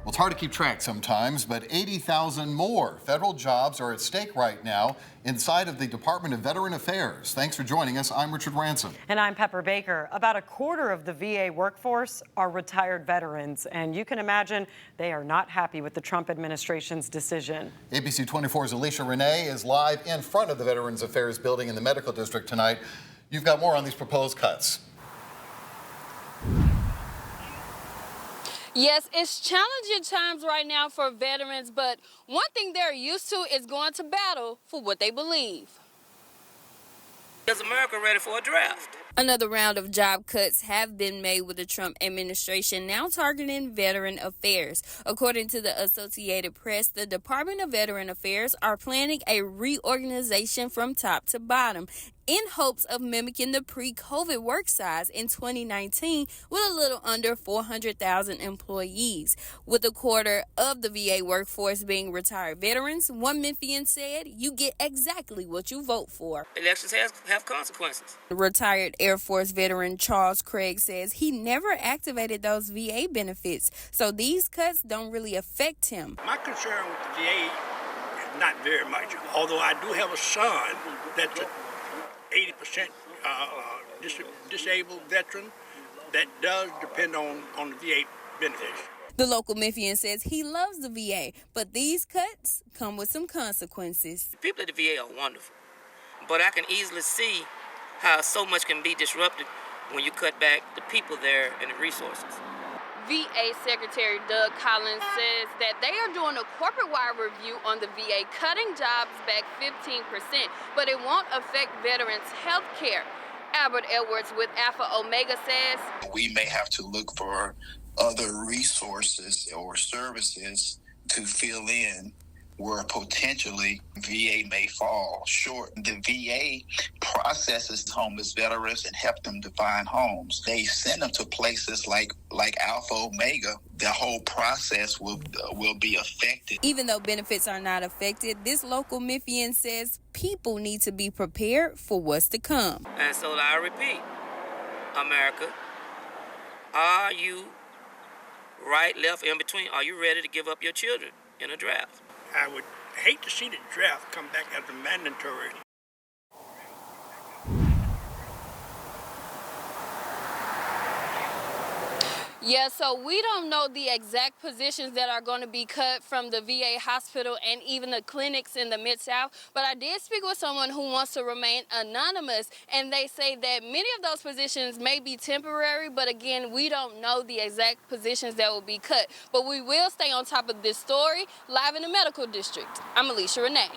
Well, it's hard to keep track sometimes, but 80,000 more federal jobs are at stake right now inside of the Department of Veteran Affairs. Thanks for joining us. I'm Richard Ransom. And I'm Pepper Baker. About a quarter of the VA workforce are retired veterans, and you can imagine they are not happy with the Trump administration's decision. ABC 24's Alicia Renee is live in front of the Veterans Affairs building in the Medical District tonight. You've got more on these proposed cuts. Yes, it's challenging times right now for veterans, but one thing they're used to is going to battle for what they believe. Is America ready for a draft? Another round of job cuts have been made with the Trump administration, now targeting veteran affairs. According to the Associated Press, the Department of Veteran Affairs are planning a reorganization from top to bottom in hopes of mimicking the pre-COVID work size in 2019 with a little under 400,000 employees. With a quarter of the VA workforce being retired veterans, one Memphian said, "You get exactly what you vote for." Elections have consequences. Retired Air Force veteran Charles Craig says he never activated those VA benefits, so these cuts don't really affect him. My concern with the VA is not very much, although I do have a son that's a 80% disabled veteran that does depend on the VA benefits. The local Memphian says he loves the VA, but these cuts come with some consequences. The people at the VA are wonderful, but I can easily see how so much can be disrupted when you cut back the people there and the resources. VA Secretary Doug Collins says that they are doing a corporate-wide review on the VA, cutting jobs back 15%, but it won't affect veterans' health care. Albert Edwards with Alpha Omega says, "We may have to look for other resources or services to fill in where potentially VA may fall short." The VA processes homeless veterans and help them to find homes. They send them to places like Alpha Omega. The whole process will be affected. Even though benefits are not affected, this local Memphian says people need to be prepared for what's to come. And so I repeat, America, are you right, left, in between? Are you ready to give up your children in a draft? I would hate to see the draft come back as a mandatory. Yeah, so we don't know the exact positions that are going to be cut from the VA hospital and even the clinics in the Mid-South, but I did speak with someone who wants to remain anonymous, and they say that many of those positions may be temporary, but again, we don't know the exact positions that will be cut. But we will stay on top of this story live in the Medical District. I'm Alicia Renee.